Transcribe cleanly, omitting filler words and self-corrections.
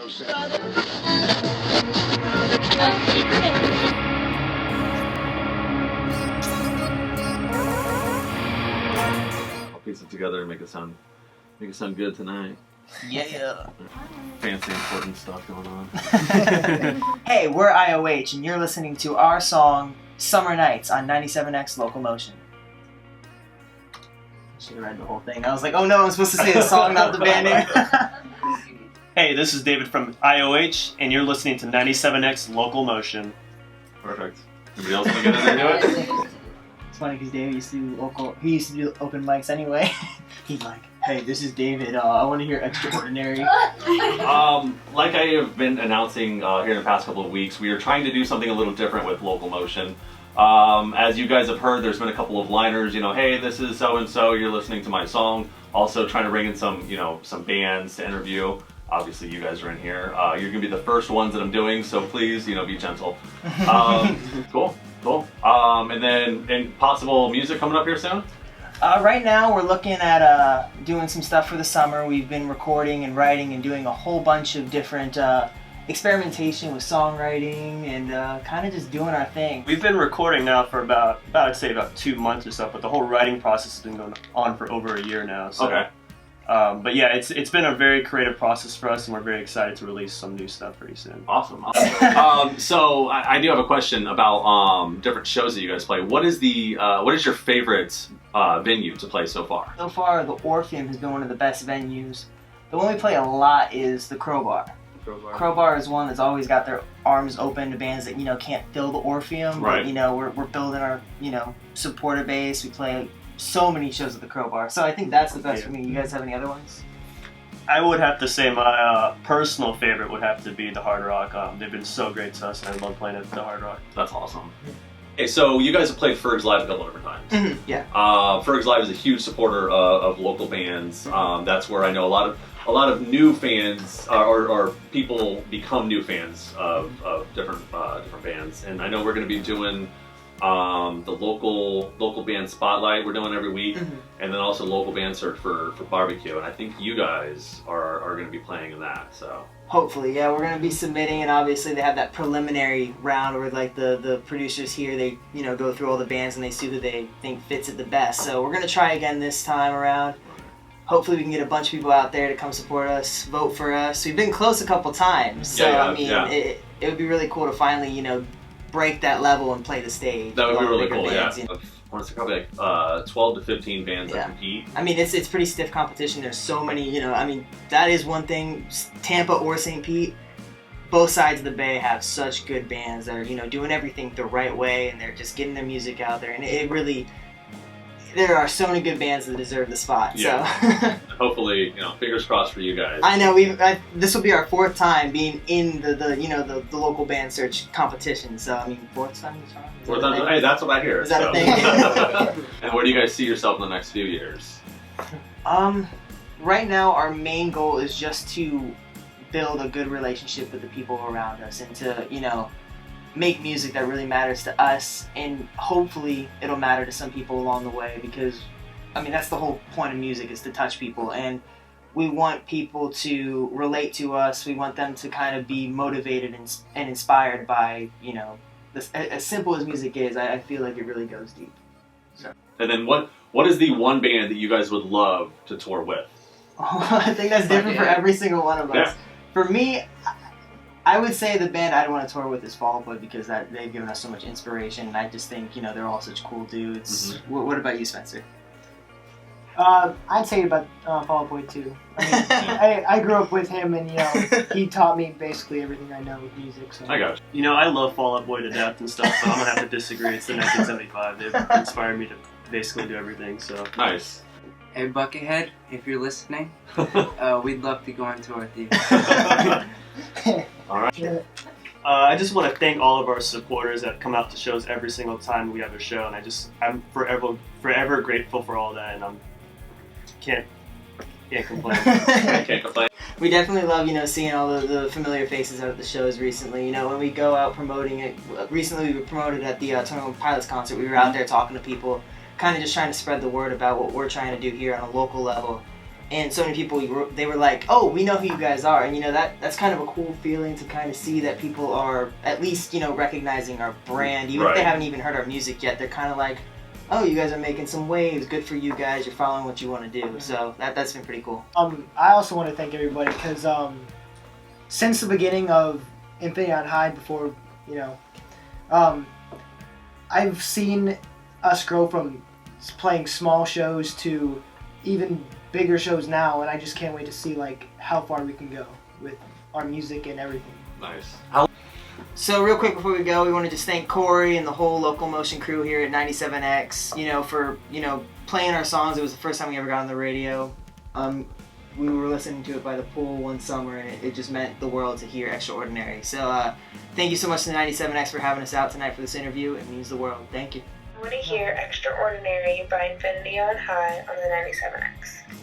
I'll piece it together and make it sound good tonight. Yeah. Fancy important stuff going on. Hey, we're IOH, and you're listening to our song "Summer Nights" on 97X Locomotion. I should have read the whole thing. I was like, oh no, I'm supposed to say the song, not the band name. Hey, this is David from IOH, and you're listening to 97X Locomotion. Perfect. Anybody else want to get in there and do it? It's funny because David used to do open mics anyway. He's like, hey, this is David. I want to hear Extraordinary. Like I have been announcing here in the past couple of weeks, we are trying to do something a little different with Locomotion. As you guys have heard, there's been a couple of liners, hey, this is so-and-so, you're listening to my song. Also trying to bring in some bands to interview. Obviously, you guys are in here. You're going to be the first ones that I'm doing, so please, be gentle. Cool. And possible music coming up here soon? Right now, we're looking at doing some stuff for the summer. We've been recording and writing and doing a whole bunch of different experimentation with songwriting and kind of just doing our thing. We've been recording now for about I'd say about 2 months or so, but the whole writing process has been going on for over a year now. So. Okay. But yeah, it's been a very creative process for us, and we're very excited to release some new stuff pretty soon. Awesome. So I do have a question about different shows that you guys play. What is your favorite venue to play so far? So far, the Orpheum has been one of the best venues. The one we play a lot is the Crowbar. Crowbar is one that's always got their arms open to bands that can't fill the Orpheum. Right. But, we're building our supporter base. We play so many shows at the Crowbar, so I think that's the best for me. You guys have any other ones? I would have to say my personal favorite would have to be the Hard Rock. They've been so great to us, and I love playing at the Hard Rock. That's awesome. Okay, so you guys have played Ferg's Live a couple different times. Mm-hmm, yeah. Ferg's Live is a huge supporter of local bands. That's where I know a lot of new fans or people become new fans of different bands, and I know we're going to be doing the local band spotlight we're doing every week, mm-hmm. and then also local band search for barbecue, and I think you guys are going to be playing in that. So hopefully, yeah, we're going to be submitting, and obviously they have that preliminary round where like the producers here, they go through all the bands and they see who they think fits it the best. So we're going to try again this time around. Hopefully we can get a bunch of people out there to come support us, vote for us. We've been close a couple times, so it would be really cool to finally break that level and play the stage. That would be really cool, bands, yeah. I want to say probably like 12 to 15 bands that compete. I mean, it's pretty stiff competition. There's so many, that is one thing. Tampa or St. Pete, both sides of the Bay have such good bands that are, doing everything the right way, and they're just getting their music out there. And it really, there are so many good bands that deserve the spot. Yeah. So. Hopefully, fingers crossed for you guys. I know this will be our 4th time being in the local band search competition. So I mean, 4th time. Hey, that's what I hear. Is that a thing? And where do you guys see yourself in the next few years? Right now our main goal is just to build a good relationship with the people around us, and to make music that really matters to us, and hopefully it'll matter to some people along the way, because I mean that's the whole point of music, is to touch people, and we want people to relate to us. We want them to kind of be motivated and inspired by as simple as music is. I feel like it really goes deep. So. And then what is the one band that you guys would love to tour with? I think that's different for every single one of us. Yeah. For me, I would say the band I'd want to tour with is Fall Out Boy, because they've given us so much inspiration, and I just think they're all such cool dudes. Mm-hmm. What about you, Spencer? I'd say about Fall Out Boy too. I mean, I grew up with him, and he taught me basically everything I know with music. So. I got you. I love Fall Out Boy to death and stuff, but I'm gonna have to disagree. It's the 1975. They've inspired me to basically do everything. So nice. Hey Buckethead, if you're listening, we'd love to go on tour with you. All right. Yeah. I just want to thank all of our supporters that come out to shows every single time we have a show, and I'm forever grateful for all that, and can't complain. Can't complain. We definitely love, seeing all the familiar faces out at the shows recently. When we go out promoting it, recently we were promoted at the 21 Pilots concert. We were out there talking to people, kind of just trying to spread the word about what we're trying to do here on a local level. and so many people they were like, oh, we know who you guys are, and that's kind of a cool feeling to kind of see that people are at least recognizing our brand, even if they Right. haven't even heard our music yet. They're kind of like, oh, you guys are making some waves, good for you guys, you're following what you want to do. So that's been pretty cool. I also want to thank everybody because since the beginning of Infinity on High, before I've seen us grow from playing small shows to even bigger shows now, and I just can't wait to see like how far we can go with our music and everything. Nice. So real quick before we go, we want to just thank Cory and the whole Local Motion crew here at 97X, for playing our songs. It was the first time we ever got on the radio. We were listening to it by the pool one summer, and it just meant the world to hear Extraordinary. So thank you so much to 97X for having us out tonight for this interview. It means the world. Thank you. I want to hear Extraordinary by Infinity on High on the 97X.